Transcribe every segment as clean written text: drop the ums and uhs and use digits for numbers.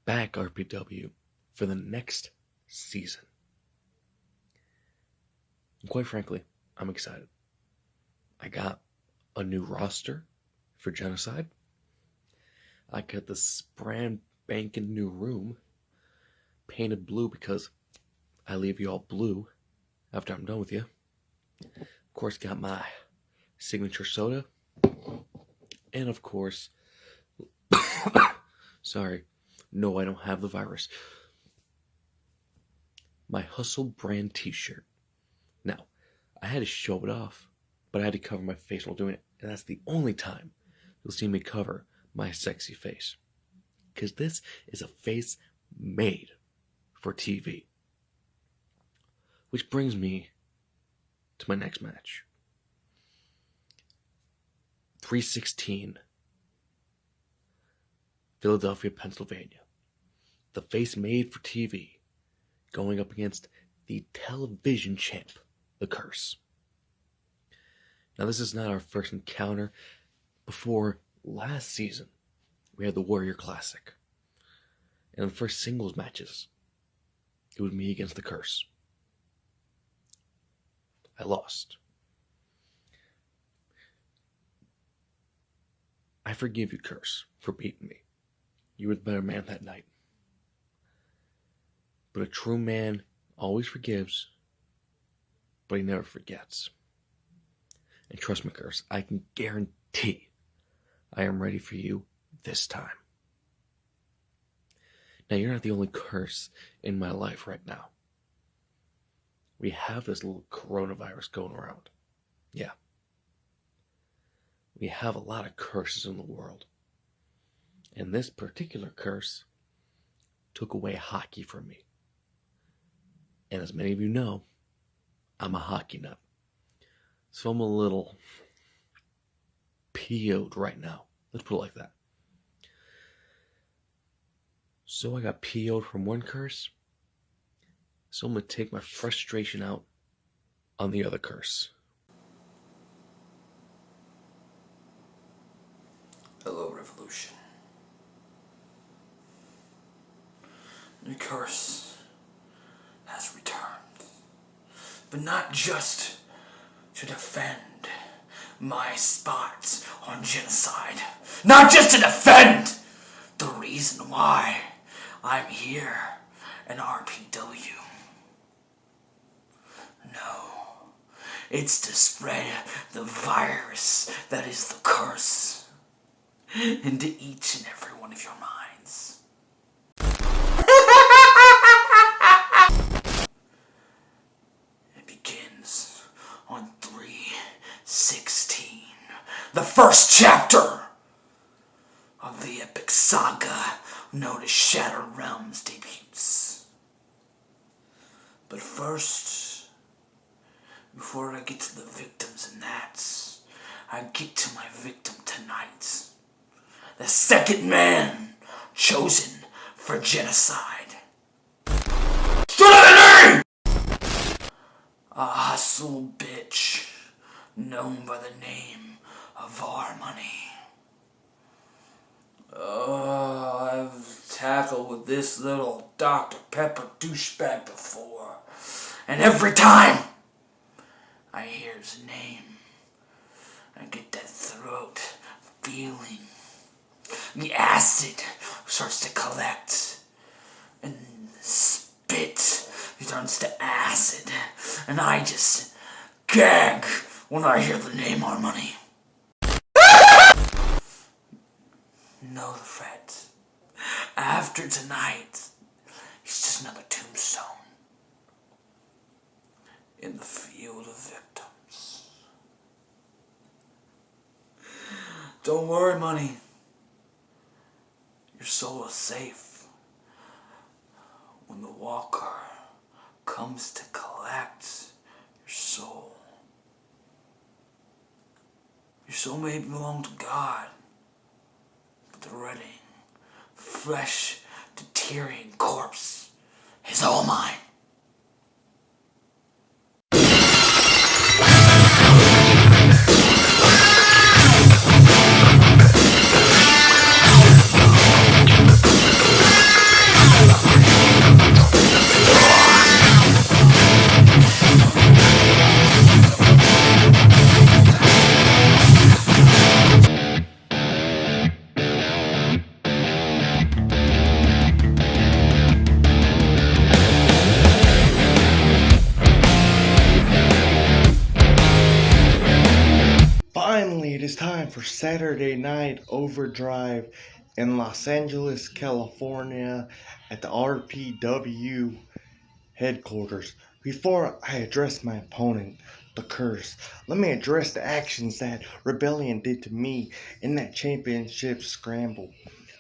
back, RPW, for the next season. And quite frankly, I'm excited. I got a new roster for Genocide. I got this brand spanking new room painted blue because I leave you all blue after I'm done with you. Of course, got my signature soda. And of course, sorry, no, I don't have the virus. My Hustle brand t-shirt. Now, I had to show it off, but I had to cover my face while doing it. And that's the only time you'll see me cover my sexy face. Because this is a face made for TV. Which brings me to my next match. 316, Philadelphia, Pennsylvania. The face made for TV, going up against the television champ, The Curse. Now, this is not our first encounter. Before last season, we had the Warrior Classic. And in the first singles matches, it was me against The Curse. I lost. I forgive you, Curse, for beating me. You were the better man that night. But a true man always forgives, but he never forgets. And trust me, Curse, I can guarantee I am ready for you this time. Now, you're not the only Curse in my life right now. We have this little coronavirus going around. Yeah. We have a lot of curses in the world. And this particular curse took away hockey from me. And as many of you know, I'm a hockey nut. So I'm a little PO'd right now. Let's put it like that. So I got PO'd from one curse. So I'm going to take my frustration out on the other curse. Hello, Revolution. The curse has returned. But not just to defend my spot on Genocide. Not just to defend the reason why I'm here in RPW. No, it's to spread the virus that is the curse into each and every one of your minds. It begins on 3/16, the first chapter of the epic saga known as Shattered Realms debuts. But first, before I get to the victims and that, I get to my victim tonight. The second man chosen for Genocide. Son of a name! A hustle bitch known by the name of R-Money. Oh, I've tackled with this little Dr. Pepper douchebag before. And every time I hear his name, I get that throat feeling. The acid starts to collect, and the spit turns to acid, and I just gag when I hear the name R-Money. No threat. After tonight, he's just another tombstone in the field of victims. Don't worry, Money. Your soul is safe. When the Walker comes to collect your soul may belong to God, but the rotting, flesh, deteriorating corpse is all mine. time for Saturday Night Overdrive in Los Angeles, California at the RPW headquarters. Before I address my opponent, the Curse, let me address the actions that Rebellion did to me in that championship scramble.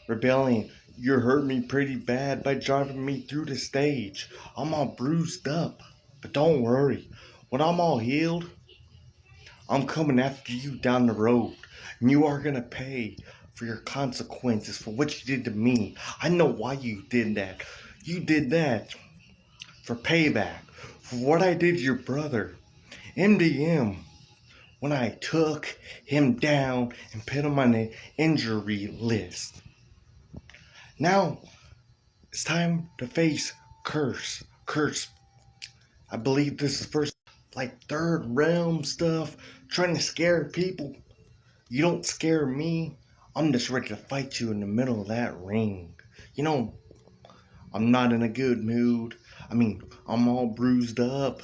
Rebellion, you hurt me pretty bad by driving me through the stage. I'm all bruised up, but don't worry. When I'm all healed, I'm coming after you down the road, and you are gonna pay for your consequences for what you did to me. I know why you did that. You did that for payback for what I did to your brother, MDM, when I took him down and put him on the injury list. Now it's time to face Curse. Curse, I believe this is first, like third realm stuff, trying to scare people. You don't scare me. I'm just ready to fight you in the middle of that ring. You know, I'm not in a good mood. I mean, I'm all bruised up.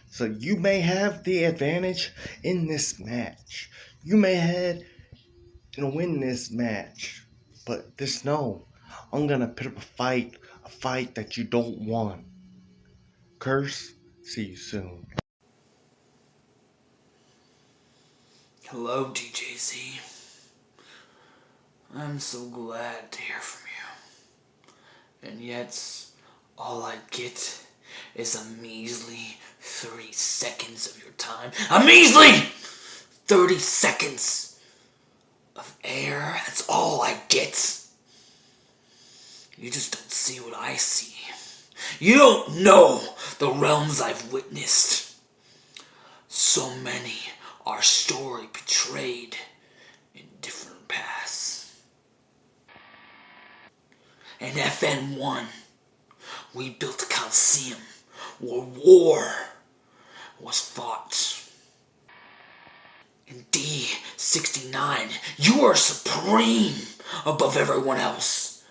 So you may have the advantage in this match. You may head and win this match. But just know, I'm gonna put up a fight that you don't want. Curse, see you soon. Hello, DJZ. I'm so glad to hear from you. And yet, all I get is a measly 30 seconds of your time. A measly 30 seconds of air. That's all I get. You just don't see what I see. You don't know the realms I've witnessed. So many our story betrayed in different paths. In FN1, we built a Coliseum where war was fought. In D69, you are supreme above everyone else.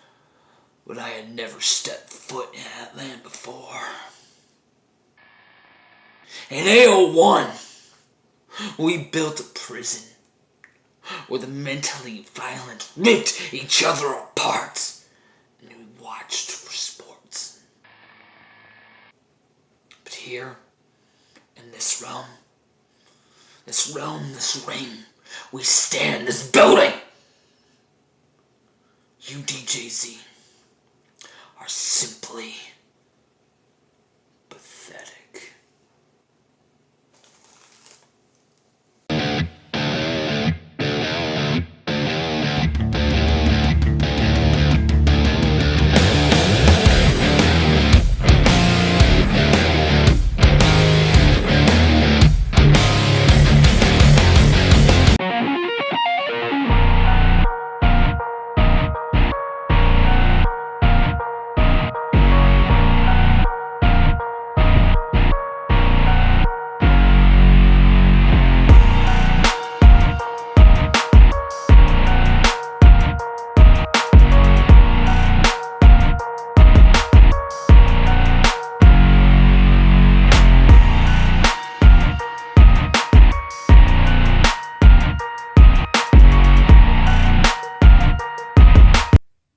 But I had never stepped foot in that land before. In AO1, we built a prison where the mentally violent ripped each other apart, and we watched for sports. But here, in this this ring, we stand, this building, you DJZ are simply pathetic.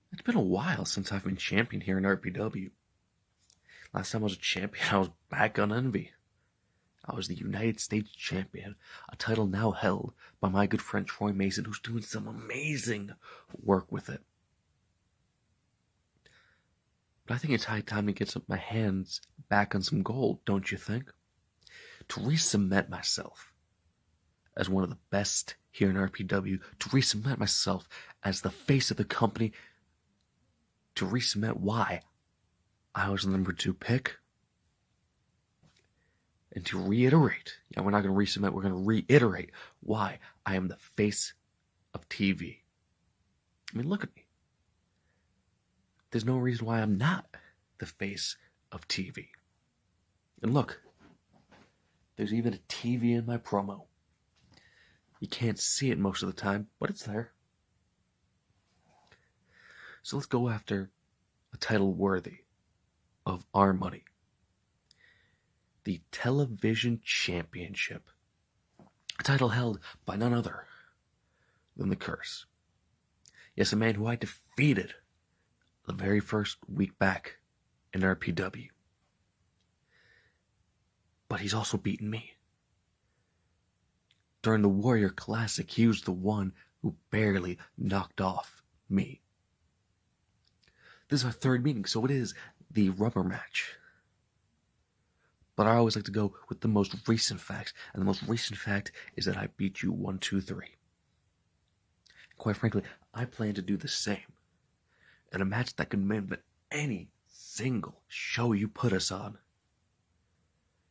It's been a while since I've been champion here in RPW. Last time I was a champion, I was back on Envy. I was the United States champion, a title now held by my good friend Troy Mason, who's doing some amazing work with it. But I think it's high time to get my hands back on some gold, don't you think? To re-cement myself as one of the best here in RPW, to re-cement myself as the face of the company, to re-cement why I was the number 2 pick, and to reiterate, we're not going to re-cement, we're going to reiterate why I am the face of TV. I mean, look at me. There's no reason why I'm not the face of TV. And look, there's even a TV in my promo. You can't see it most of the time, but it's there. So let's go after a title worthy of our money. The Television Championship. A title held by none other than the curse. Yes, a man who I defeated the very first week back in RPW. But he's also beaten me. During the Warrior Classic, he was the one who barely knocked off me. This is our third meeting, so it is the rubber match. But I always like to go with the most recent facts, and the most recent fact is that I beat you 1-2-3. Quite frankly, I plan to do the same. In a match that could win any single show you put us on.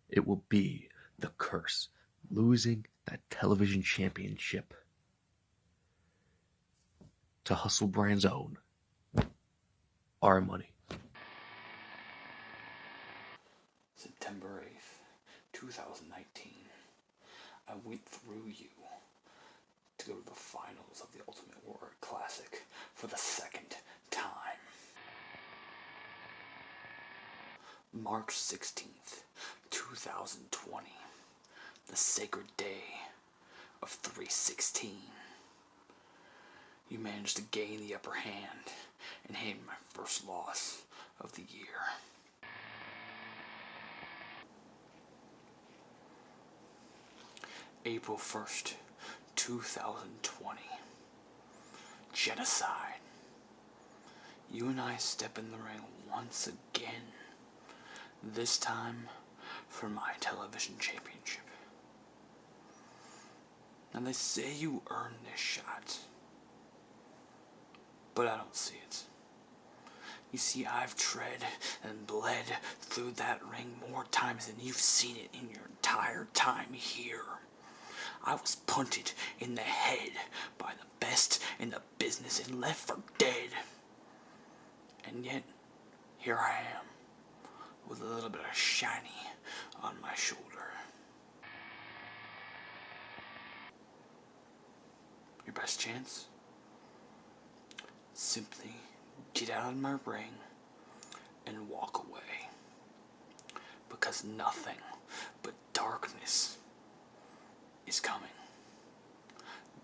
It will be the curse, losing that television championship to Hustle Brand's own Our Money. September 8th, 2019. I went through you to go to the finals of the Ultimate Warrior Classic for the second time. March 16th, 2020. The sacred day of 316. You managed to gain the upper hand and hand my first loss of the year. April 1st, 2020. Genocide. You and I step in the ring once again. This time for my television championship. Now they say you earned this shot, but I don't see it. You see, I've tread and bled through that ring more times than you've seen it in your entire time here. I was punted in the head by the best in the business and left for dead. And yet, here I am, with a little bit of shiny on my shoulder. Your best chance? Simply get out of my ring and walk away. Because nothing but darkness is coming.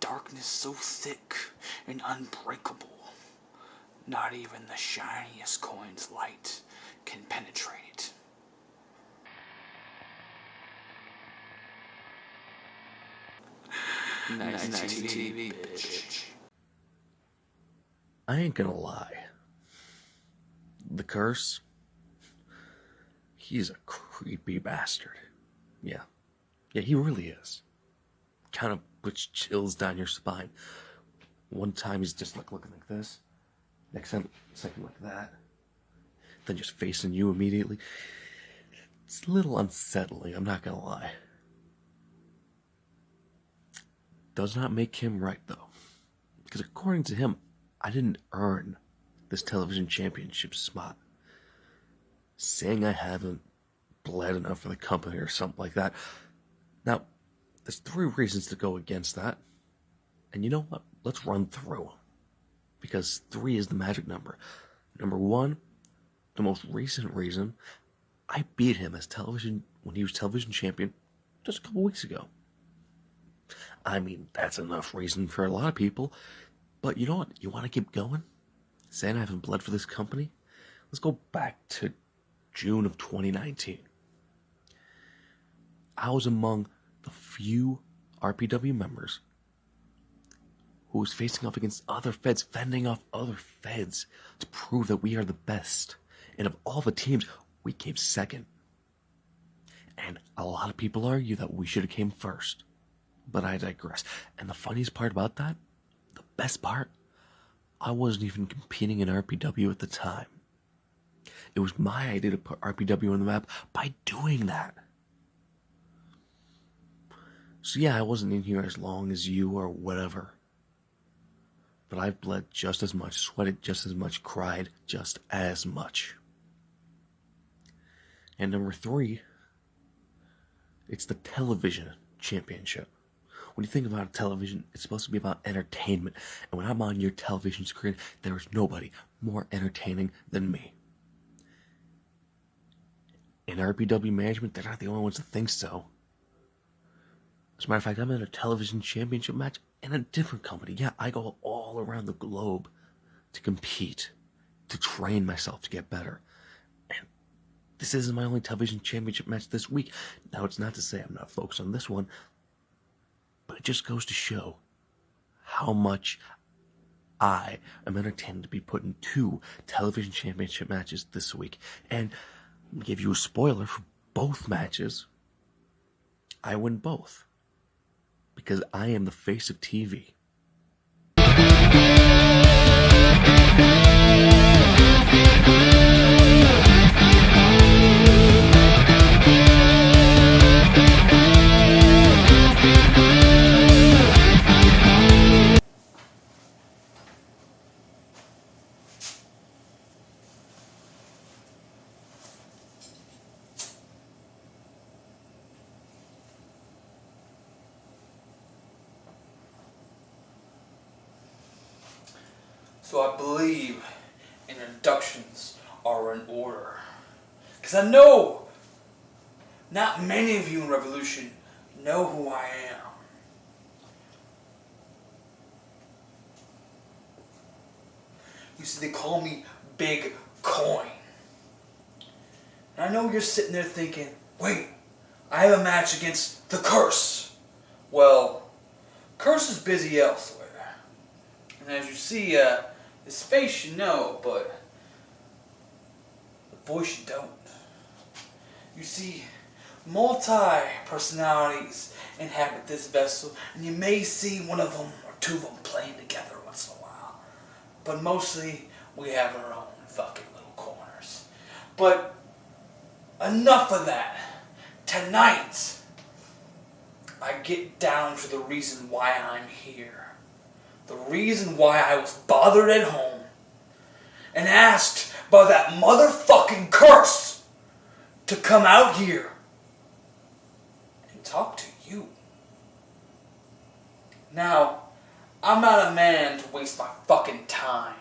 Darkness so thick and unbreakable, not even the shiniest coin's light can penetrate it. Nice TV, bitch. I ain't gonna lie. The curse, he's a creepy bastard. Yeah, he really is. Kind of puts chills down your spine. One time he's just looking like this. Next time, second like that. Then just facing you immediately. It's a little unsettling, I'm not gonna lie. Does not make him right, though. Because according to him, I didn't earn this television championship spot. Saying I haven't bled enough for the company or something like that. Now, there's 3 reasons to go against that. And you know what? Let's run through them. Because 3 is the magic number. Number 1, the most recent reason, I beat him as television when he was television champion just a couple weeks ago. I mean, that's enough reason for a lot of people. But you know what? You want to keep going? Saying I haven't bled for this company? Let's go back to June of 2019. I was among the few RPW members who was facing off against other feds, fending off other feds to prove that we are the best. And of all the teams, we came second. And a lot of people argue that we should have came first. But I digress. And the funniest part about that, the best part, I wasn't even competing in RPW at the time. It was my idea to put RPW on the map by doing that. So yeah, I wasn't in here as long as you or whatever. But I've bled just as much, sweated just as much, cried just as much. And number 3, it's the television championship. When you think about television, it's supposed to be about entertainment. And when I'm on your television screen, there is nobody more entertaining than me. In RPW management, they're not the only ones that think so. As a matter of fact, I'm in a television championship match in a different company. Yeah, I go all around the globe to compete, to train myself to get better. And this isn't my only television championship match this week. Now, it's not to say I'm not focused on this one, but it just goes to show how much I am entertained to be put in 2 television championship matches this week. And I'll give you a spoiler for both matches. I win both. Because I am the face of TV. So I believe introductions are in order. Because I know not many of you in Revolution know who I am. You see, they call me Big Coin. And I know you're sitting there thinking, wait, I have a match against the Curse. Well, Curse is busy elsewhere. And as you see, his face you know, but the voice you don't. You see, multi-personalities inhabit this vessel, and you may see one of them or 2 of them playing together once in a while. But mostly, we have our own fucking little corners. But enough of that. Tonight, I get down to the reason why I'm here. The reason why I was bothered at home and asked by that motherfucking Curse to come out here and talk to you. Now, I'm not a man to waste my fucking time.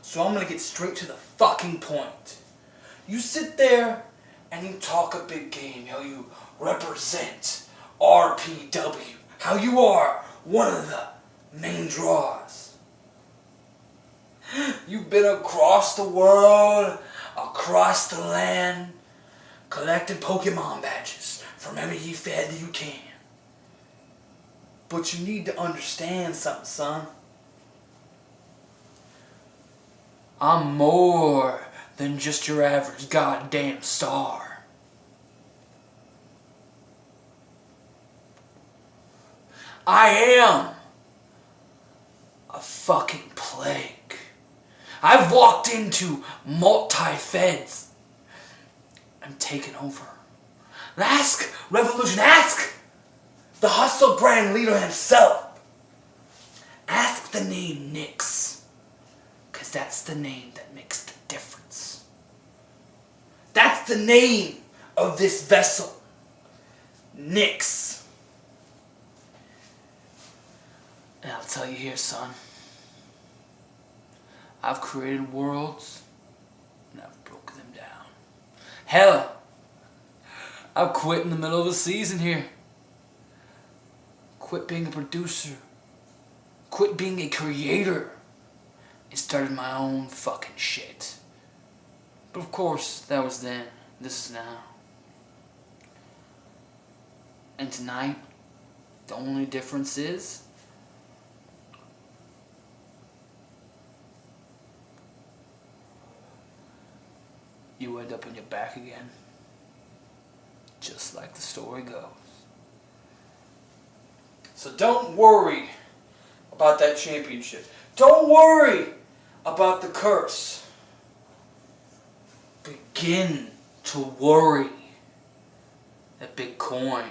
So I'm gonna get straight to the fucking point. You sit there and you talk a big game, how you represent RPW, how you are one of the main draws. You've been across the world, across the land, collecting Pokemon badges from every Efed that you can. But you need to understand something, son. I'm more than just your average goddamn star. I am a fucking plague. I've walked into multi-feds and taken over. Ask Revolution, ask the Hustle brand leader himself. Ask the name Nyx, because that's the name that makes the difference. That's the name of this vessel, Nyx. And I'll tell you here, son, I've created worlds and I've broken them down. Hell, I've quit in the middle of a season here. Quit being a producer. Quit being a creator. And started my own fucking shit. But of course, that was then. This is now. And tonight, the only difference is you end up on your back again. Just like the story goes. So don't worry about that championship. Don't worry about the curse. Begin to worry that Big Coin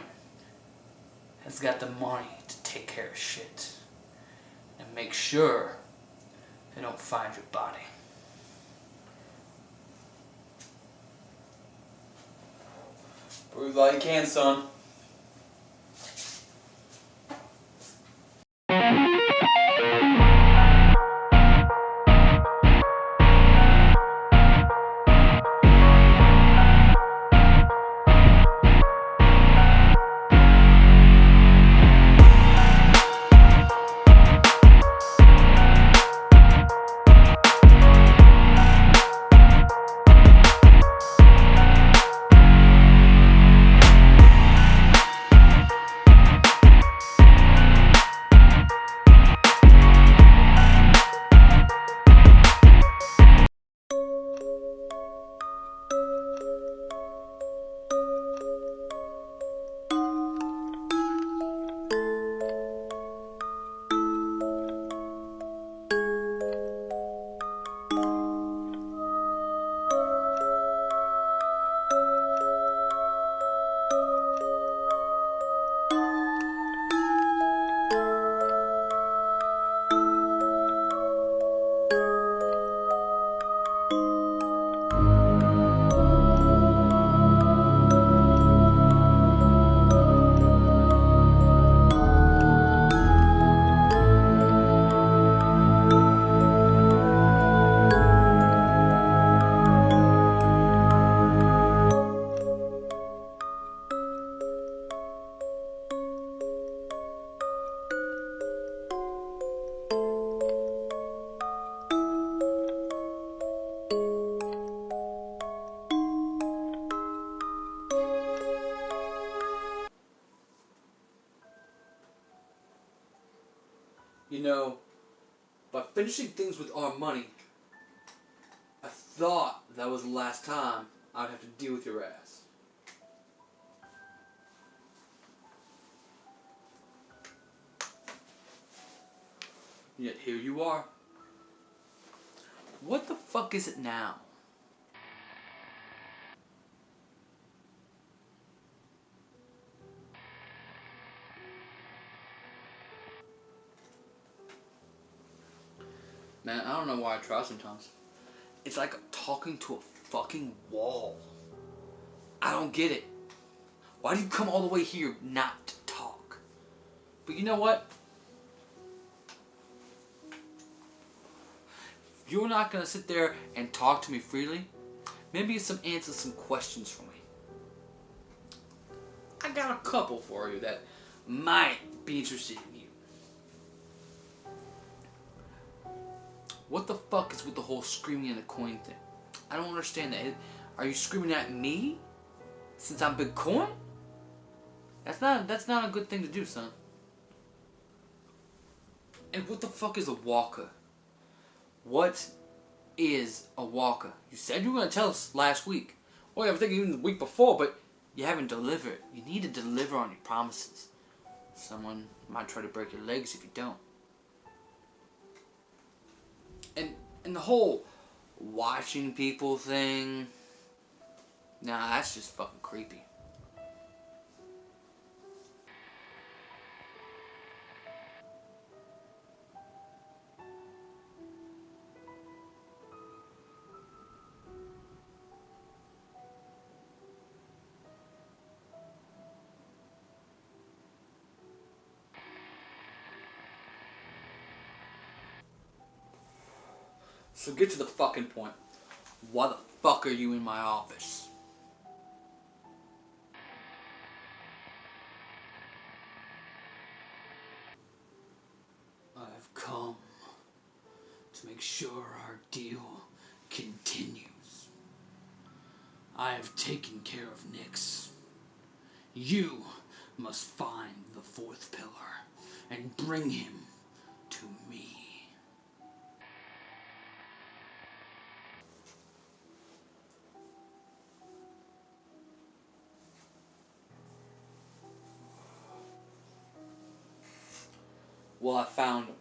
has got the money to take care of shit. And make sure they don't find your body. Breathe all you can, son. finishing things with our money. I thought that was the last time I'd have to deal with your ass. Yet here you are. What the fuck is it now? Man, I don't know why I try sometimes. It's like talking to a fucking wall. I don't get it. Why do you come all the way here not to talk? But you know what? You're not gonna sit there and talk to me freely. Maybe answer some questions for me. I got a couple for you that might be interested in you. What the fuck is with the whole screaming in the coin thing? I don't understand that. Are you screaming at me since I'm Big Coin? That's not a good thing to do, son. And what the fuck is a walker? What is a walker? You said you were going to tell us last week. Or I think even the week before, but you haven't delivered. You need to deliver on your promises. Someone might try to break your legs if you don't. And the whole watching people thing, nah, that's just fucking creepy. So get to the fucking point. Why the fuck are you in my office? I've come to make sure our deal continues. I have taken care of Nyx. You must find the fourth pillar and bring him to me. Well, I found him.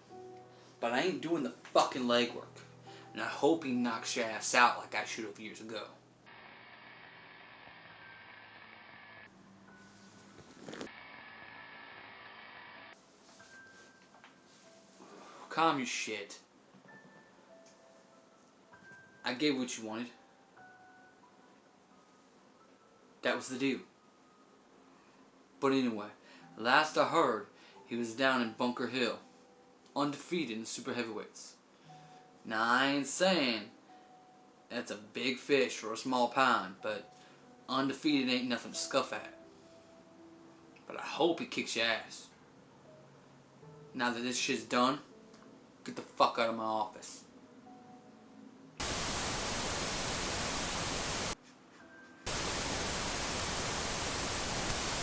But I ain't doing the fucking legwork. And I hope he knocks your ass out like I should have years ago. Calm your shit. I gave what you wanted. That was the deal. But anyway, last I heard, he was down in Bunker Hill. Undefeated in super heavyweights. Now I ain't saying that's a big fish for a small pond, but undefeated ain't nothing to scuff at. But I hope he kicks your ass. Now that this shit's done, get the fuck out of my office.